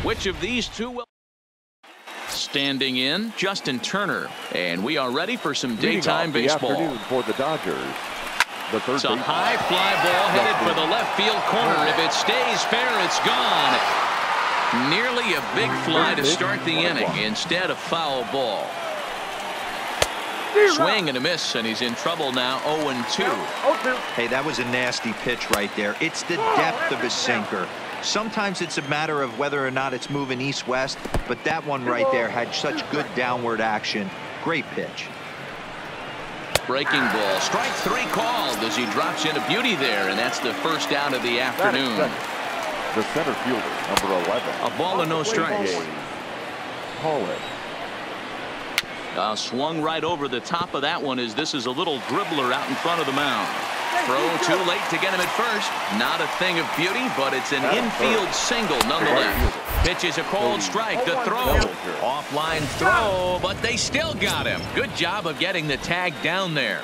Which of these two will... Standing in, Justin Turner. And we are ready for some daytime baseball. For the Dodgers. It's a high fly ball headed for the left field corner. If it stays fair, it's gone. Nearly a big fly to start the inning instead of foul ball. Swing and a miss, and he's in trouble now. 0-2. Hey, that was a nasty pitch right there. It's the depth of his sinker. Sometimes it's a matter of whether or not it's moving east-west, but that one right there had such good downward action. Great pitch. Breaking ball. Strike 3 called as he drops in a beauty there, and that's the first out of the afternoon. The center fielder, number 11. A ball and no strikes. Swung right over the top of that one as this is a little dribbler out in front of the mound. Throw too late to get him at first. Not a thing of beauty, but it's an infield single nonetheless. Pitch is a cold strike. The throw. Offline throw, but they still got him. Good job of getting the tag down there.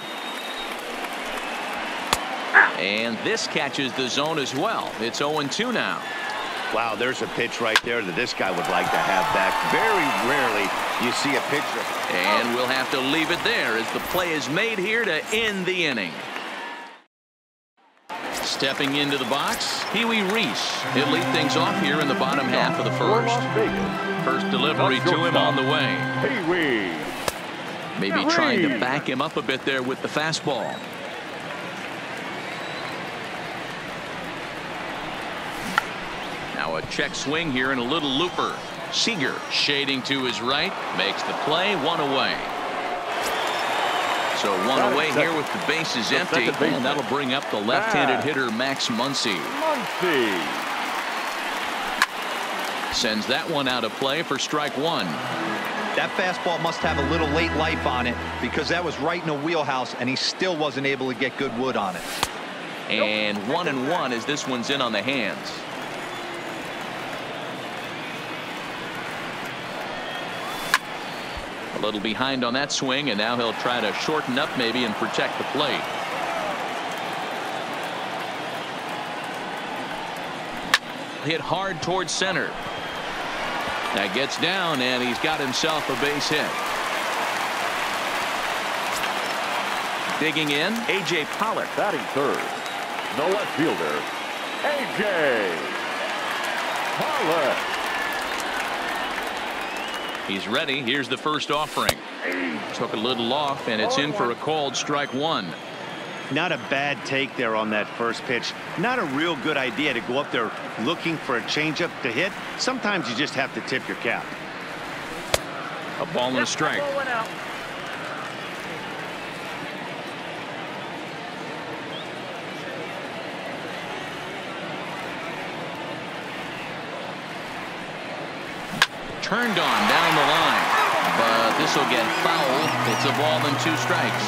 And this catches the zone as well. It's 0-2 now. Wow, there's a pitch right there that this guy would like to have back. Very rarely you see a pitcher. And we'll have to leave it there as the play is made here to end the inning. Stepping into the box, Pee-wee Reese. He'll lead things off here in the bottom half of the first. First delivery to him on the way. Maybe trying to back him up a bit there with the fastball. Now a check swing here and a little looper. Seager shading to his right, makes the play, 1 away. So 1 away here with the bases empty, and that'll bring up the left-handed hitter Max Muncy. Sends that one out of play for strike 1. That fastball must have a little late life on it because that was right in a wheelhouse and he still wasn't able to get good wood on it. And 1-1 as this one's in on the hands. A little behind on that swing, and now he'll try to shorten up maybe and protect the plate. Hit hard towards center. That gets down, and he's got himself a base hit. Digging in, A.J. Pollock. Batting third, the left fielder, A.J. Pollock. He's ready. Here's the first offering. Took a little off, and it's in for a called strike 1. Not a bad take there on that first pitch. Not a real good idea to go up there looking for a changeup to hit. Sometimes you just have to tip your cap. A ball and a strike. Turned on down the line, but this will get fouled. It's a ball and 2 strikes.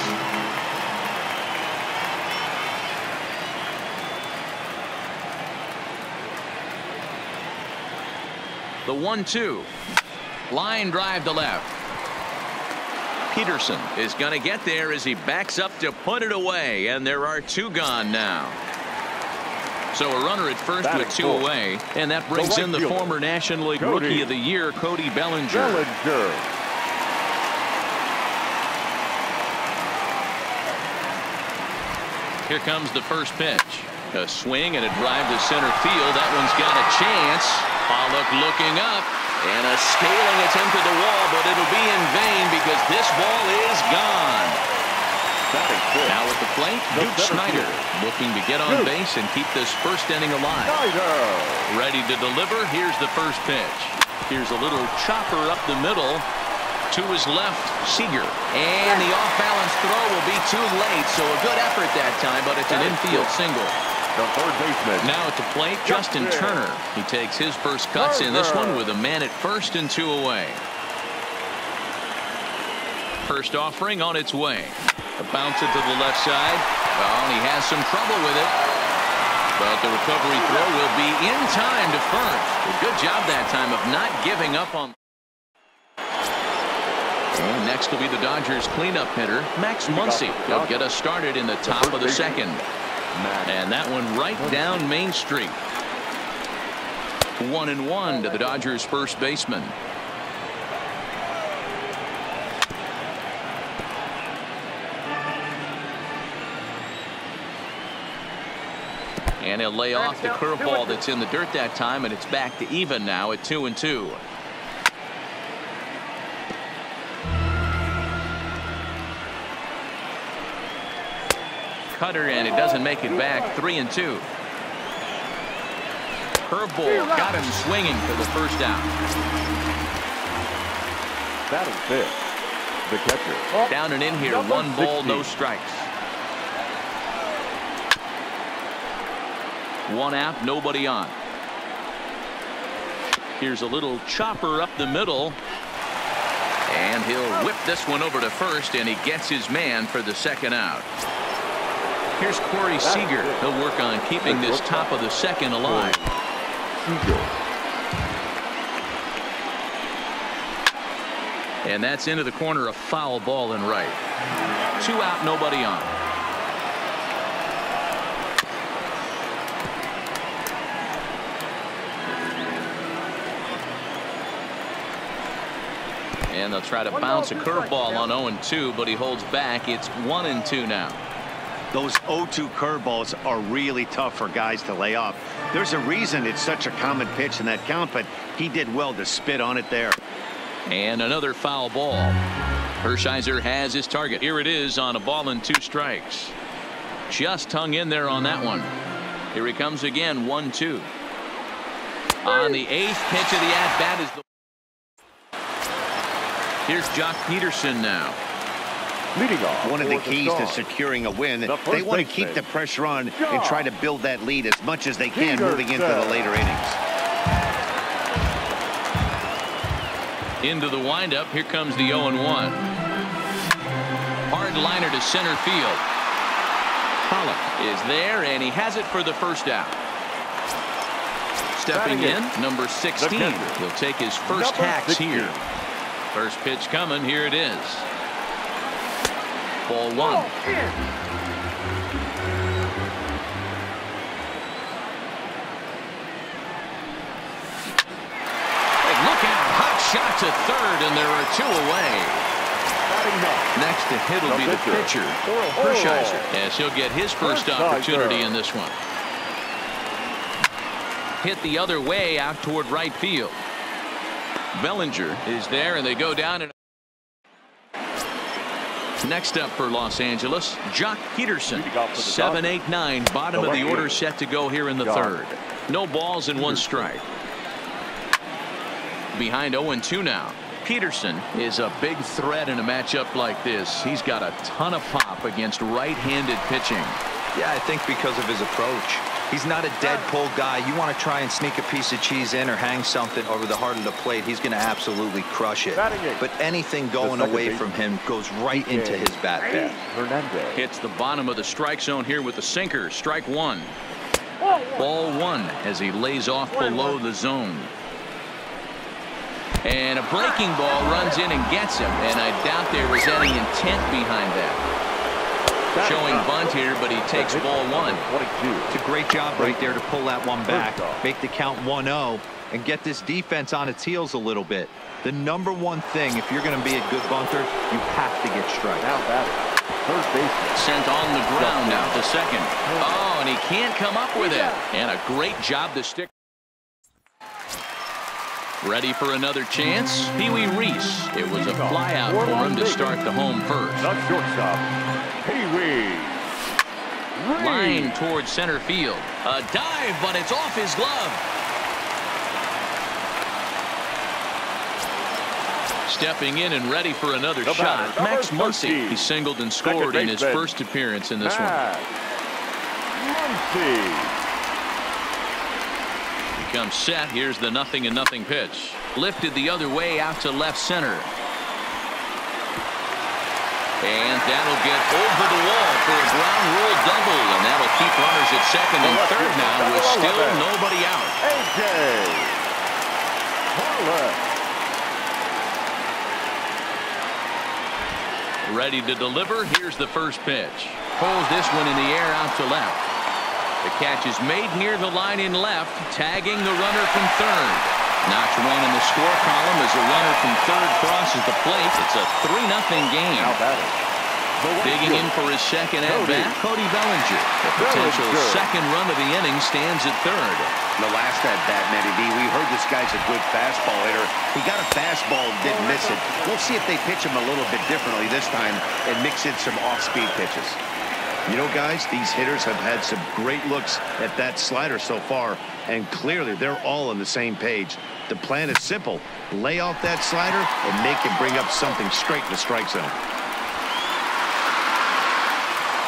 The 1-2. Line drive to left. Peterson is going to get there as he backs up to put it away, and there are 2 gone now. So a runner at first with 2 away, and that brings in the former National League Rookie of the Year, Cody Bellinger. Here comes the first pitch. A swing and a drive to center field. That one's got a chance. Pollock looking up, and a scaling attempt at the wall, but it'll be in vain because this ball is gone. Now at the plate, Duke Snyder looking to get on base and keep this first inning alive. Ready to deliver. Here's the first pitch. Here's a little chopper up the middle to his left, Seager. And the off-balance throw will be too late, so a good effort that time, but it's an infield single. The third baseman. Now at the plate, Justin Turner. He takes his first cuts in this one with a man at first and 2 away. First offering on its way. A bounce it to the left side. Well, he has some trouble with it. But the recovery throw will be in time to first. A good job that time of not giving up on. And next will be the Dodgers cleanup hitter, Max Muncy. He'll get us started in the top of the second. And that one right down Main Street. 1-1 to the Dodgers first baseman. And he'll lay off the curveball that's in the dirt that time, and it's back to even now at 2-2. Cutter, and it doesn't make it back. 3-2. Curveball got him swinging for the first out. Batting fifth, the catcher. Down and in here, 1 ball, no strikes. 1 out, nobody on. Here's a little chopper up the middle. And he'll whip this one over to first, and he gets his man for the second out. Here's Corey Seager. He'll work on keeping this top of the second alive. And that's into the corner, a foul ball and right. 2 out, nobody on. And they'll try to bounce a curveball on 0-2, but he holds back. It's 1-2 now. Those 0-2 curveballs are really tough for guys to lay off. There's a reason it's such a common pitch in that count, but he did well to spit on it there. And another foul ball. Hershiser has his target. Here it is on a ball and 2 strikes. Just hung in there on that one. Here he comes again, 1-2. On the 8th pitch of the at-bat is the... Here's Jock Peterson now. Leading off. One of the keys to securing a win, they want to keep the pressure on and try to build that lead as much as they can moving into the later innings. Into the windup. Here comes the 0-1. Hard liner to center field. Pollock is there, and he has it for the first out. Stepping in, number 16. He'll take his first hacks here. First pitch coming. Here it is. Ball 1. Hey, look out. Hot shot to third, and there are 2 away. Next to hit will be the pitcher, Hershiser, as he'll get his first opportunity in this one. Hit the other way out toward right field. Bellinger is there, and they go down. And next up for Los Angeles, Jock Peterson. 7-8-9, bottom of the order, set to go here in the third. No balls and 1 strike. Behind 0-2 now. Peterson is a big threat in a matchup like this. He's got a ton of pop against right-handed pitching. Yeah, I think because of his approach. He's not a dead pull guy. You want to try and sneak a piece of cheese in or hang something over the heart of the plate, he's going to absolutely crush it. But anything going away from him goes right into his bat path. Hits the bottom of the strike zone here with the sinker. Strike 1. Ball 1 as he lays off below the zone. And a breaking ball runs in and gets him, and I doubt there was any intent behind that. Showing bunt here, but he takes ball 1. It's a great job right there to pull that one back, make the count 1-0, and get this defense on its heels a little bit. The number one thing, if you're going to be a good bunter, you have to get strikes. Now batting, third baseman. Sent on the ground out to second. Oh, and he can't come up with it. And a great job to stick. Ready for another chance? Pee Wee Reese. It was a flyout for him to start the home first. The shortstop, Pee Wee Reese. Line towards center field. A dive, but it's off his glove. Stepping in and ready for another shot, Max Muncy. He singled and scored in his first appearance in this one. Muncy. Comes set. Here's the 0-0 pitch. Lifted the other way out to left center. And that'll get over the wall for a ground rule double. And that'll keep runners at second and third now with still nobody out. A.J. Ready to deliver. Here's the first pitch. Pulls this one in the air out to left. The catch is made near the line in left, tagging the runner from third. Notch one in the score column as a runner from third crosses the plate. It's a 3-0 game. Now batting. Digging in for his second at-bat, Cody Bellinger. The potential second run of the inning stands at third. The last at-bat, Matty B, we heard this guy's a good fastball hitter. He got a fastball and didn't miss it. We'll see if they pitch him a little bit differently this time and mix in some off-speed pitches. You know, guys, these hitters have had some great looks at that slider so far, and clearly they're all on the same page. The plan is simple. Lay off that slider and make him bring up something straight in the strike zone.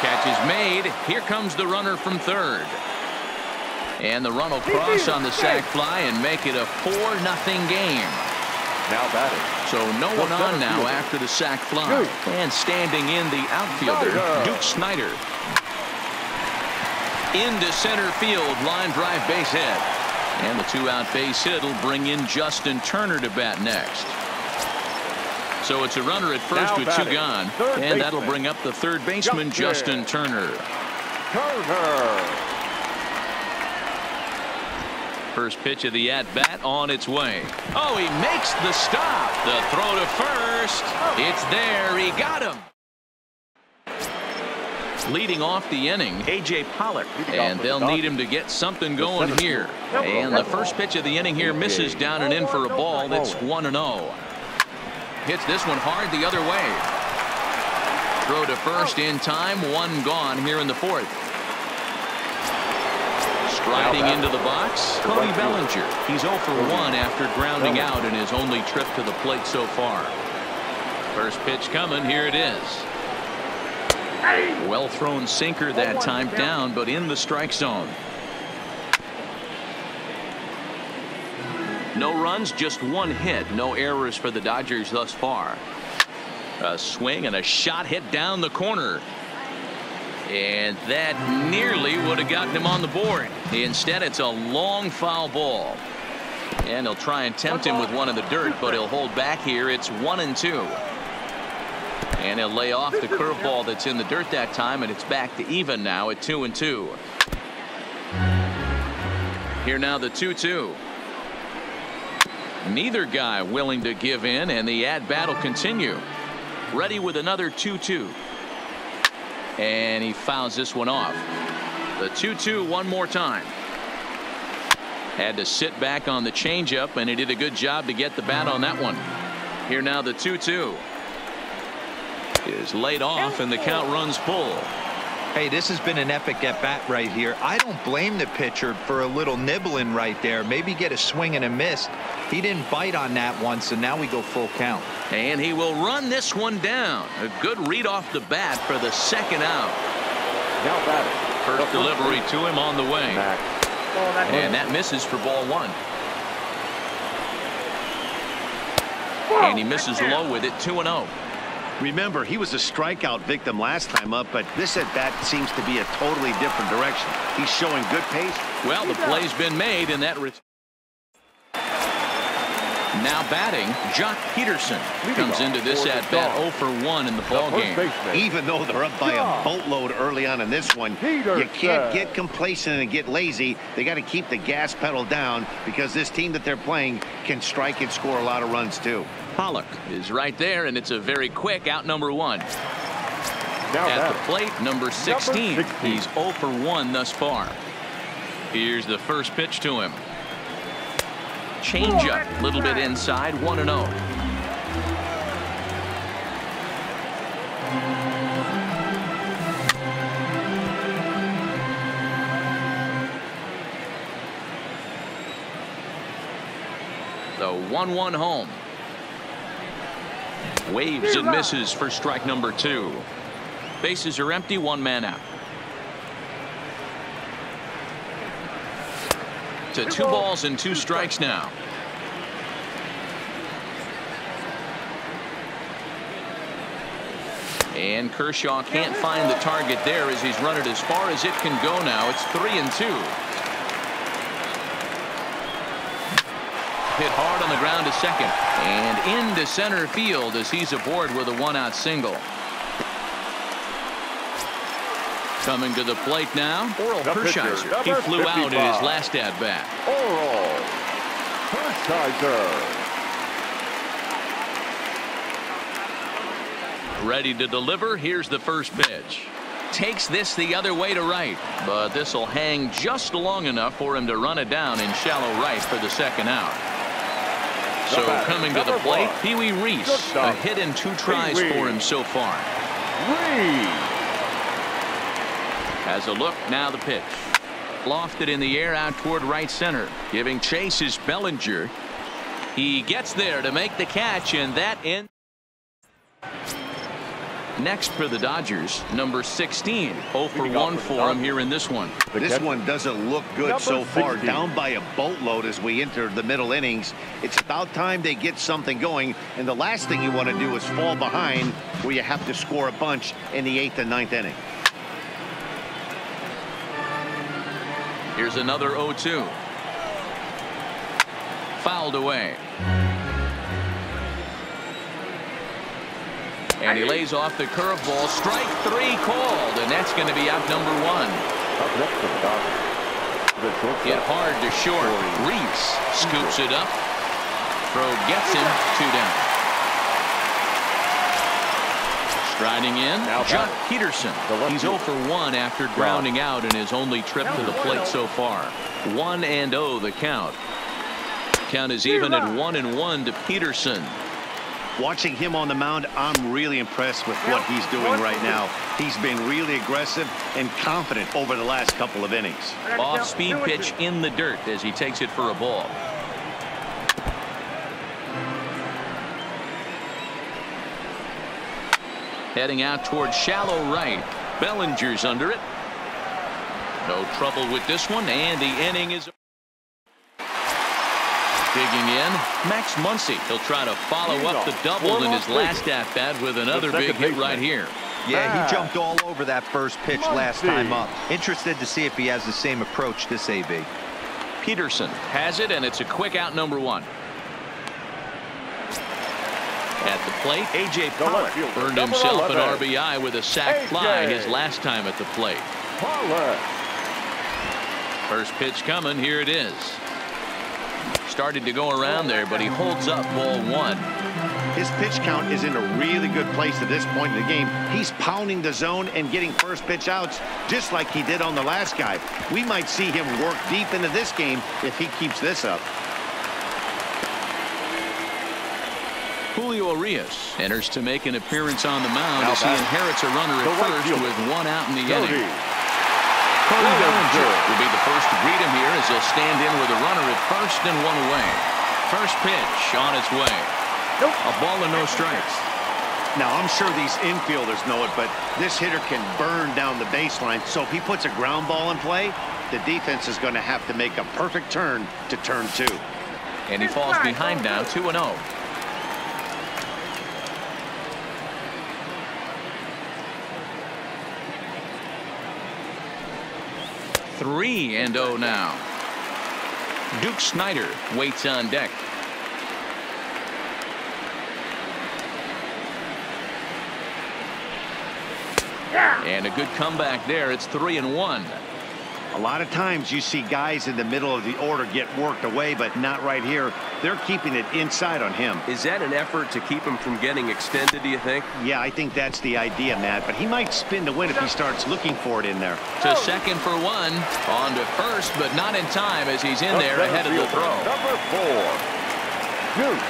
Catch is made. Here comes the runner from third. And the run will cross on the sac fly and make it a 4-0 game. Now batting. So no one on now after the sac fly. And standing in the outfielder, Duke Snider. Into center field, line drive base hit. And the 2-out base hit will bring in Justin Turner to bat next. So it's a runner at first with 2 gone. And that'll bring up the third baseman, Justin Turner. First pitch of the at-bat on its way. Oh, he makes the stop. The throw to first. It's there. He got him. Leading off the inning, A.J. Pollock. And they'll need him to get something going here. And the first pitch of the inning here misses down and in for a ball. That's 1-0. Hits this one hard the other way. Throw to first in time. 1 gone here in the fourth. Striding into the box, Cody Bellinger. He's 0 for 1 after grounding out in his only trip to the plate so far. First pitch coming. Here it is. Well thrown sinker that time, down but in the strike zone. No runs, just 1 hit. No errors for the Dodgers thus far. A swing and a shot hit down the corner. And that nearly would have gotten him on the board. Instead, it's a long foul ball. And he'll try and tempt him with one in the dirt, but he'll hold back here. It's 1-2. And he'll lay off the curveball that's in the dirt that time, and it's back to even now at 2-2. Here now the 2-2. Neither guy willing to give in, and the at-bat will continue. Ready with another 2-2. And he fouls this one off. The 2-2 one more time. Had to sit back on the changeup, and he did a good job to get the bat on that one. Here now the 2-2 is laid off, and the count runs full. Hey, this has been an epic at bat right here. I don't blame the pitcher for a little nibbling right there. Maybe get a swing and a miss. He didn't bite on that one, so now we go full count. And he will run this one down. A good read off the bat for the second out. Now batting. First delivery to him on the way. And that misses for ball 1. And he misses low with it. 2-0. Remember, he was a strikeout victim last time up, but this at-bat seems to be a totally different direction. He's showing good pace. Well, the play's been made, and that now batting, Jock Peterson comes into this at-bat 0 for 1 in the ballgame. Even though they're up by a boatload early on in this one, you can't get complacent and get lazy. They got to keep the gas pedal down because this team that they're playing can strike and score a lot of runs too. Pollock is right there, and it's a very quick out number 1. At the plate, number 16. He's 0 for 1 thus far. Here's the first pitch to him. Changeup, a little bit inside, 1-0. The 1-1 home. Waves and misses for strike number 2. Bases are empty, 1 man out. To 2 balls and 2 strikes now. And Kershaw can't find the target there as he's run it as far as it can go now. It's 3-2. Hit hard on the ground to second. And into center field as he's aboard with a 1-out single. Coming to the plate now, Oral Hershiser. He flew 55. out in his last at-bat. Oral Hershiser. Ready to deliver. Here's the first pitch. Takes this the other way to right, but this will hang just long enough for him to run it down in shallow right for the second out. So coming to the plate, Pee Wee Reese. A hit and 2 tries for him so far. Has a look, now the pitch. Lofted in the air out toward right center. Giving chase is Bellinger. He gets there to make the catch, and that ends. Next for the Dodgers, number 16. 0 for 1 for him here in this one. This one doesn't look good so far. Down by a boatload as we enter the middle innings. It's about time they get something going. And the last thing you want to do is fall behind where you have to score a bunch in the 8th and 9th inning. Here's another 0-2. Fouled away. And he lays off the curveball. Strike 3 called, and that's going to be out number 1. Hit hard to short. Reese scoops it up. Throw gets him. 2 down. Striding in, Jock Peterson. He's 0 for 1 after grounding out in his only trip to the plate so far. 1-0 the count. Count is even at 1-1 to Peterson. Watching him on the mound, I'm really impressed with what he's doing right now. He's been really aggressive and confident over the last couple of innings. Off-speed pitch in the dirt as he takes it for a ball. Heading out toward shallow right. Bellinger's under it. No trouble with this one, and the inning is. Digging in, Max Muncy. He'll try to follow up the double in his last at-bat with another big hit right here. Yeah, he jumped all over that first pitch last time up. Interested to see if he has the same approach this AB. Peterson has it, and it's a quick out number 1. At the plate, A.J. Pollock earned himself an RBI with a sac fly his last time at the plate. First pitch coming, here it is. Started to go around there, but he holds up ball 1. His pitch count is in a really good place at this point in the game. He's pounding the zone and getting first pitch outs just like he did on the last guy. We might see him work deep into this game if he keeps this up. Julio Urias enters to make an appearance on the mound as he inherits a runner at first with 1 out in the inning. Cody Bellinger will be the first to greet him here as he'll stand in with a runner at first and 1 away. First pitch on its way. A ball and no strikes. Now, I'm sure these infielders know it, but this hitter can burn down the baseline. So if he puts a ground ball in play, the defense is going to have to make a perfect turn to turn 2. And he falls behind now, 2-0. 3-0 now. Duke Snider waits on deck. And a good comeback there. It's 3-1. A lot of times you see guys in the middle of the order get worked away, but not right here. They're keeping it inside on him. Is that an effort to keep him from getting extended, do you think? Yeah, I think that's the idea, Matt. But he might spin to win if he starts looking for it in there. To second for 1. On to first, but not in time as he's in there ahead of the throw. Number 4, Duke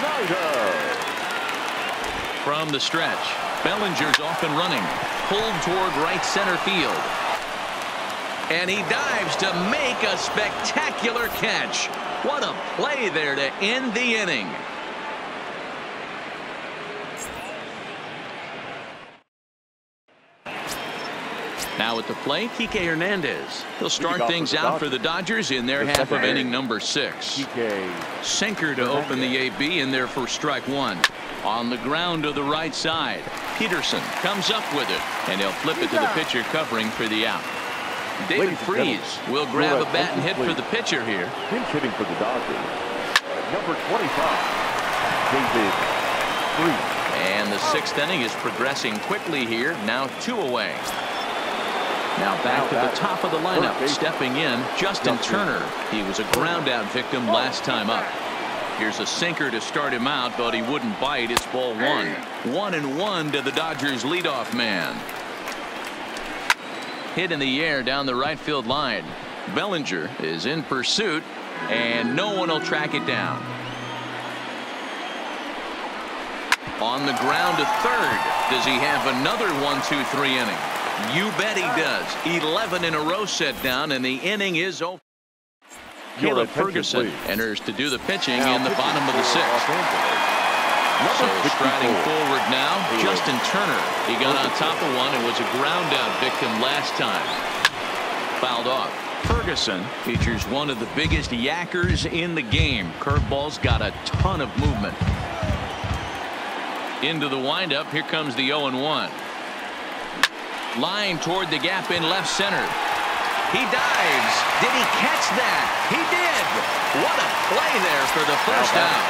Snider. From the stretch, Bellinger's off and running. Pulled toward right center field. And he dives to make a spectacular catch. What a play there to end the inning. Now at the plate, Kike Hernandez. He'll start things out for the Dodgers in their half of inning number 6. Sinker to open the AB in there for strike 1. On the ground to the right side. Peterson comes up with it, and he'll flip it to the pitcher covering for the out. David Freese will grab a bat and hit for the pitcher here. Pinch hitting for the Dodgers. Number 25, David Freese. And the 6th inning is progressing quickly here. Now 2 away. Now back to the top of the lineup. Stepping in, Justin Turner. He was a ground out victim last time up. Here's a sinker to start him out, but he wouldn't bite. It's ball 1. 1-1 to the Dodgers leadoff man. Hit in the air down the right field line. Bellinger is in pursuit, and no one will track it down. On the ground to third. Does he have another 1-2-3 inning? You bet he does. 11 in a row set down, and the inning is over. Caleb Ferguson enters to do the pitching in the bottom of the 6th. So striding forward now, Justin Turner. He got on top of one and was a ground out victim last time. Fouled off. Ferguson features one of the biggest yackers in the game. Curveball's got a ton of movement. Into the windup. Here comes the 0-1. Line toward the gap in left center. He dives. Did he catch that? He did. What a play there for the first out.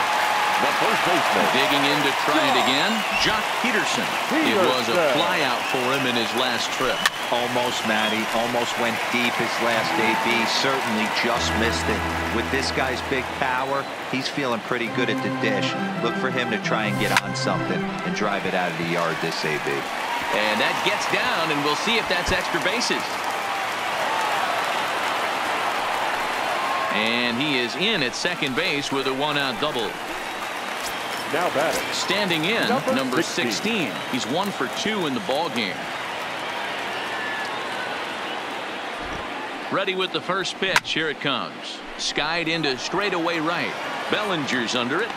The first baseman. Digging in to try it again. Jock Peterson. It was a flyout for him in his last trip. Almost, Matty. Almost went deep his last AB. Certainly just missed it. With this guy's big power, he's feeling pretty good at the dish. Look for him to try and get on something and drive it out of the yard this AB. And that gets down, and we'll see if that's extra bases. And he is in at second base with a 1-out double. Now batting. Standing in, number 16. He's 1 for 2 in the ball game. Ready with the first pitch. Here it comes. Skied into straightaway right. Bellinger's under it,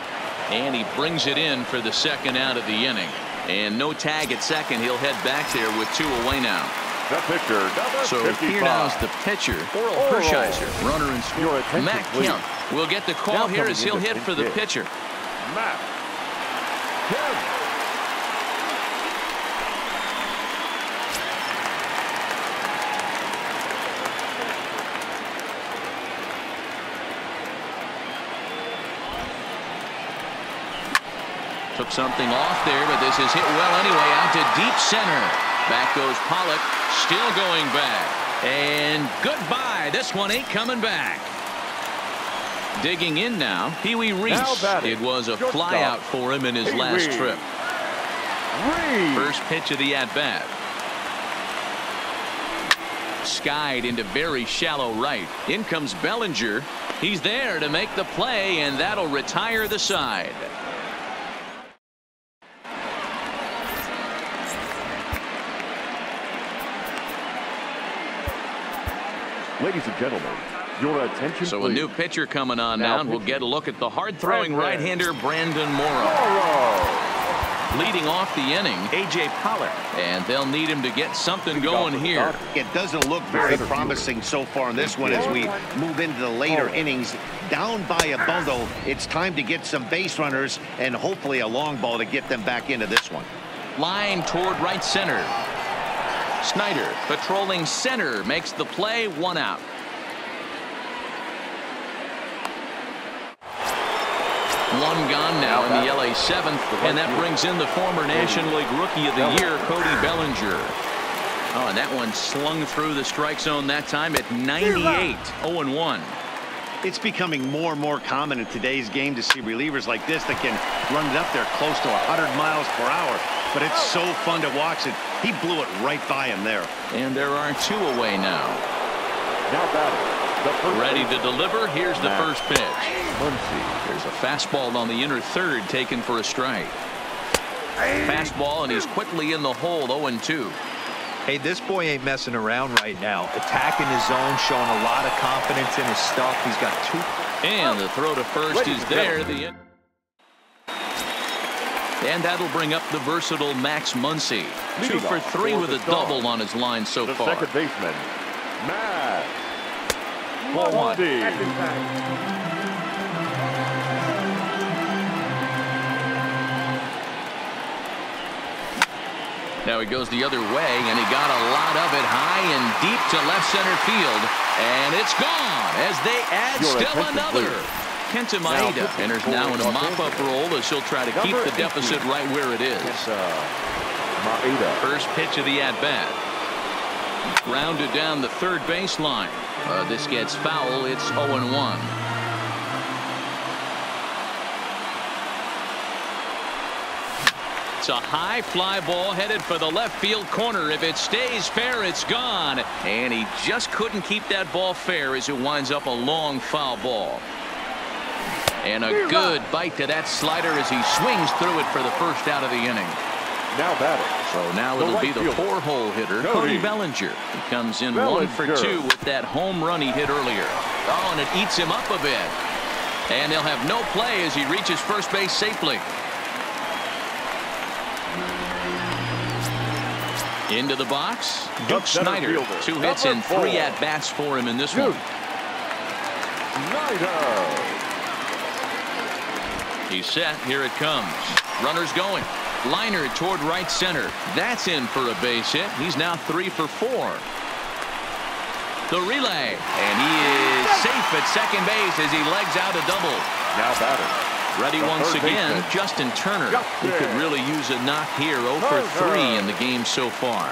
and he brings it in for the 2nd out of the inning. And no tag at second. He'll head back there with 2 away now. The pitcher, number so 55. Here now is the pitcher, Oral Hershiser. Runner in score. Matt Kemp will get the call here as he'll hit for the pitcher. Matt Kemp. Took something off there, but this is hit well anyway. Out to deep center. Back goes Pollock, still going back. And goodbye. This one ain't coming back. Digging in now, Pee-wee Reese. It was a flyout for him in his last trip. First pitch of the at-bat. Skied into very shallow right. In comes Bellinger. He's there to make the play, and that'll retire the side. Ladies and gentlemen, your attention, so please. A new pitcher coming on now, and we'll get a look at the hard-throwing right-hander Brandon Morrow. Leading off the inning, A.J. Pollock, and they'll need him to get something going here. It doesn't look very promising so far in this one as we move into the later innings. Down by a bundle, it's time to get some base runners and hopefully a long ball to get them back into this one. Line toward right center. Snyder patrolling center makes the play. 1 out. One gone now in the LA 7th, and that brings in the former National League Rookie of the Year, Cody Bellinger. Oh, and that one slung through the strike zone that time at 98. 0-1. It's becoming more and more common in today's game to see relievers like this that can run it up there close to 100 miles per hour. But it's so fun to watch it. He blew it right by him there. And there are 2 away now. Now batting. Ready to deliver. Here's the first pitch. There's a fastball on the inner third taken for a strike. Fastball, and he's quickly in the hole. 0-2. Hey, this boy ain't messing around right now. Attacking his zone, showing a lot of confidence in his stuff. He's got 2. And the throw to first is there. And that'll bring up the versatile Max Muncy. 2 for 3 with a double on his line so far. Second baseman, Matt Muncy. Now he goes the other way, and he got a lot of it high and deep to left center field. And it's gone as they add still another. Kenta Maeda enters now in a mop-up role as he'll try to keep the deficit right where it is. First pitch of the at-bat. Grounded down the third baseline. This gets foul. It's 0-1. It's a high fly ball headed for the left field corner. If it stays fair, it's gone. And he just couldn't keep that ball fair as it winds up a long foul ball. And a good bite to that slider as he swings through it for the first out of the inning. Now batting. So now it'll be the four-hole hitter, Cody Bellinger. He comes in 1 for 2 with that home run he hit earlier. Oh, and it eats him up a bit. And he'll have no play as he reaches first base safely. Into the box, Duke Snider. 2 hits and 3 at-bats for him in this one. He's set. Here it comes. Runners going. Liner toward right center. That's in for a base hit. He's now 3 for 4. The relay. And he is safe at second base as he legs out a double. Now batting. Ready once again, Justin Turner. He could really use a knock here. 0 for 3 in the game so far.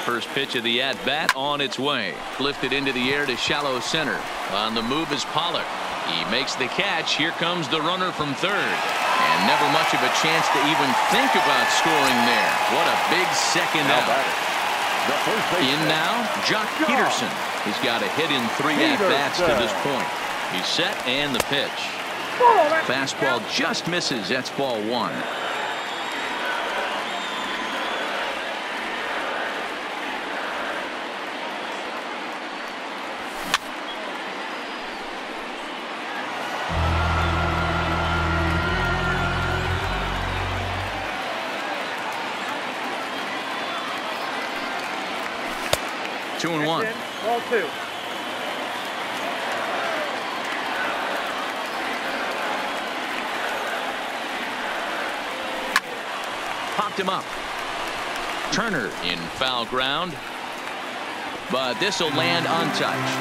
First pitch of the at-bat on its way. Lifted into the air to shallow center. On the move is Pollock. He makes the catch. Here comes the runner from third. And never much of a chance to even think about scoring there. What a big second out. In now, Jock Peterson. He's got a hit in 3 at-bats to this point. He's set and the pitch. Fastball just misses. That's ball 1. Two and 1. Ball 2. Popped him up. Turner in foul ground. But this will land untouched.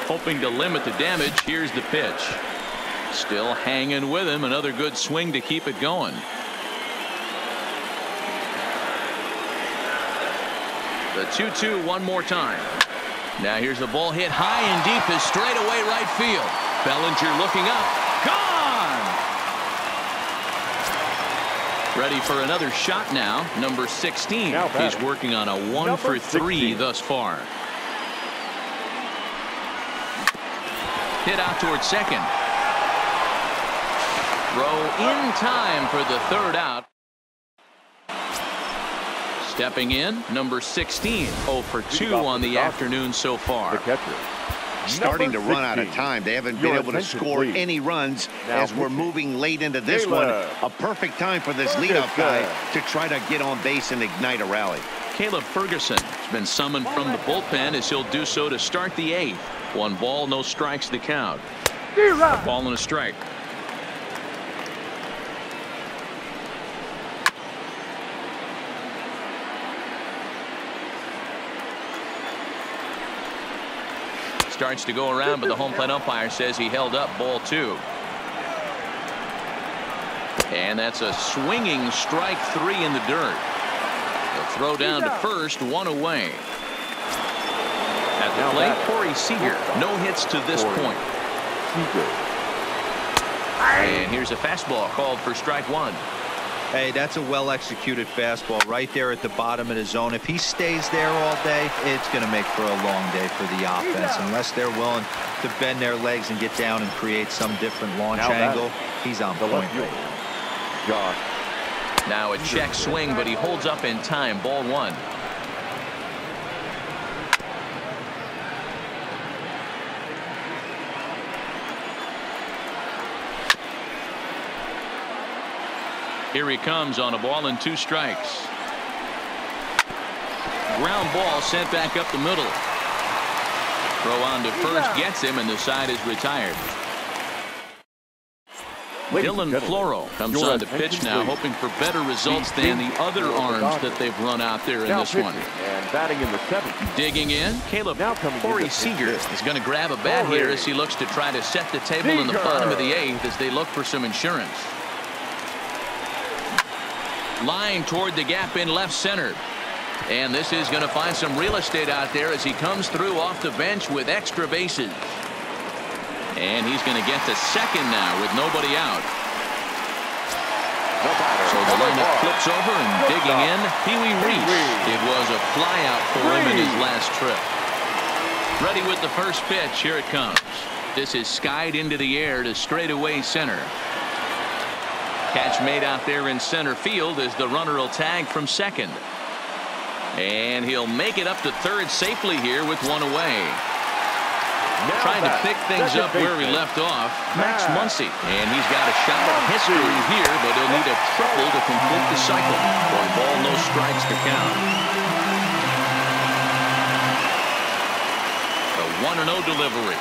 Hoping to limit the damage. Here's the pitch. Still hanging with him. Another good swing to keep it going. The 2-2 one more time. Now here's a ball hit high and deep is straight away right field. Bellinger looking up. Gone! Ready for another shot now. Number 16. He's working on a 1 for 3 thus far. Hit out towards second. Throw in time for the third out. Stepping in, number 16. 0 for 2 on the afternoon so far. The catcher. Starting to run out of time. They haven't been able to score any runs as we're moving late into this one. A perfect time for this leadoff guy to try to get on base and ignite a rally. Caleb Ferguson has been summoned from the bullpen as he'll do so to start the 8th. 1 ball, no strikes the count. A ball and a strike. Starts to go around, but the home plate umpire says he held up ball 2. And that's a swinging strike 3 in the dirt. The throw down to first, 1 away. At the plate, Corey Seager. No hits to this point. And here's a fastball called for strike 1. Hey, that's a well-executed fastball right there at the bottom of the zone. If he stays there all day, it's going to make for a long day for the offense. Unless they're willing to bend their legs and get down and create some different launch angle, he's on point right now. Now a check swing, but he holds up in time. Ball 1. Here he comes on a ball and 2 strikes. Ground ball sent back up the middle. Throw on to first gets him, and the side is retired. Dylan Floro comes on to pitch now, hoping for better results than the other arms that they've run out there in this one. And batting in the seventh. Digging in, Caleb Corey Seager is going to grab a bat here as he looks to try to set the table in the bottom of the eighth as they look for some insurance. Line toward the gap in left center. And this is going to find some real estate out there as he comes through off the bench with extra bases. And he's going to get to second now with nobody out. So the lineup flips over and digging in, Pee Wee Reese. It was a flyout for him in his last trip. Ready with the first pitch. Here it comes. This is skied into the air to straightaway center. Catch made out there in center field as the runner will tag from second. And he'll make it up to third safely here with one away. Trying to pick things up where he left off, Max Muncy. And he's got a shot at history here, but he'll need a triple to complete the cycle. 1 ball, no strikes to count. A 1-0 delivery.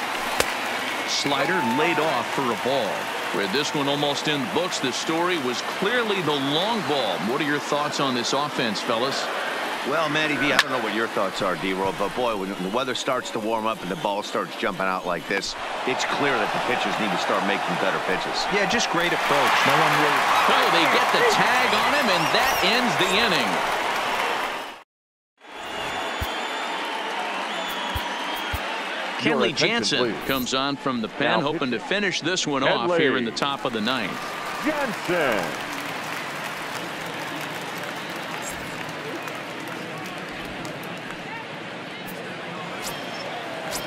Slider laid off for a ball. With this one almost in the books, the story was clearly the long ball. What are your thoughts on this offense, fellas? Well, Matty V, I don't know what your thoughts are, D-Roll, but boy, when the weather starts to warm up and the ball starts jumping out like this, it's clear that the pitchers need to start making better pitches. Yeah, just great approach. No one really. Oh, they get the tag on him, and that ends the inning. Kenley Jansen comes on from the pen, hoping to finish this one off here in the top of the ninth. Jansen.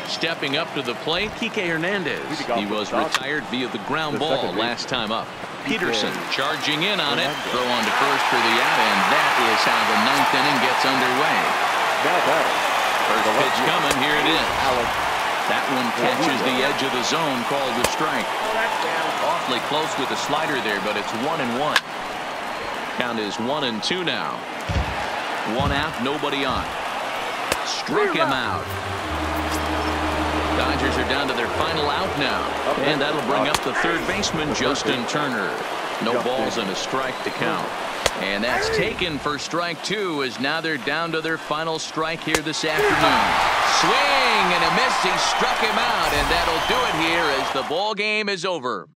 Stepping up to the plate, Kike Hernandez. He was retired via the ground ball last time up. Peterson charging in on it. Throw on to first for the out, and that is how the ninth inning gets underway. First pitch coming, here it is. That one catches the edge of the zone, called a strike. Awfully close with the slider there, but it's 1-1. Count is 1-2 now. 1 out, nobody on. Struck him out. Dodgers are down to their final out now. And that'll bring up the third baseman, Justin Turner. No balls and a strike to count. And that's taken for strike 2, as now they're down to their final strike here this afternoon. Swing and a miss. He struck him out, and that'll do it here as the ball game is over.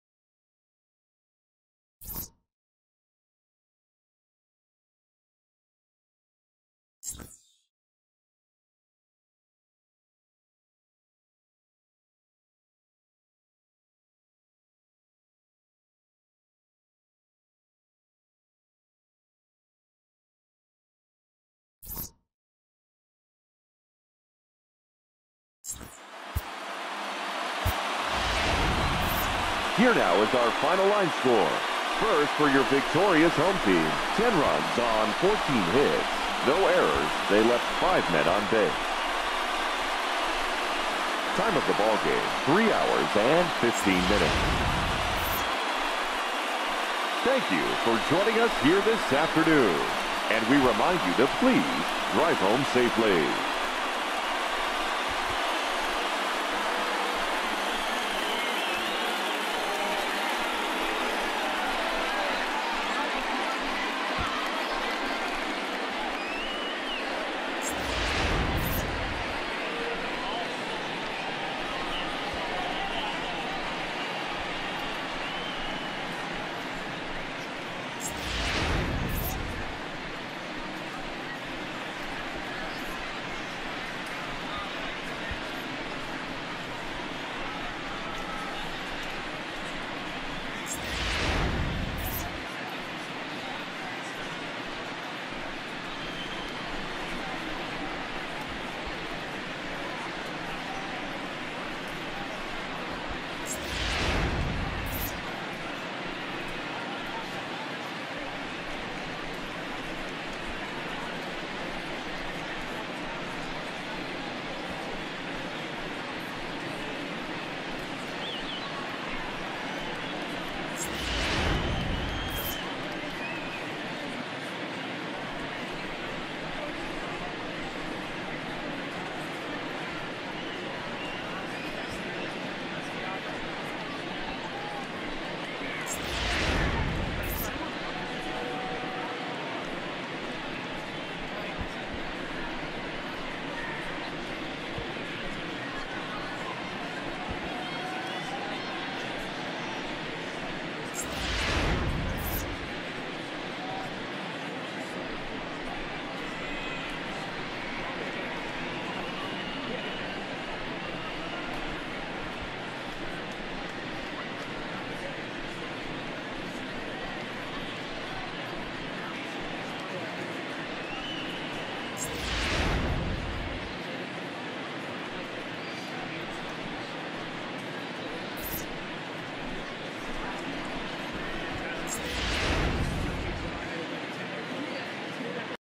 Here now is our final line score. First for your victorious home team. 10 runs on 14 hits. No errors. They left 5 men on base. Time of the ball game, 3 hours and 15 minutes. Thank you for joining us here this afternoon. And we remind you to please drive home safely.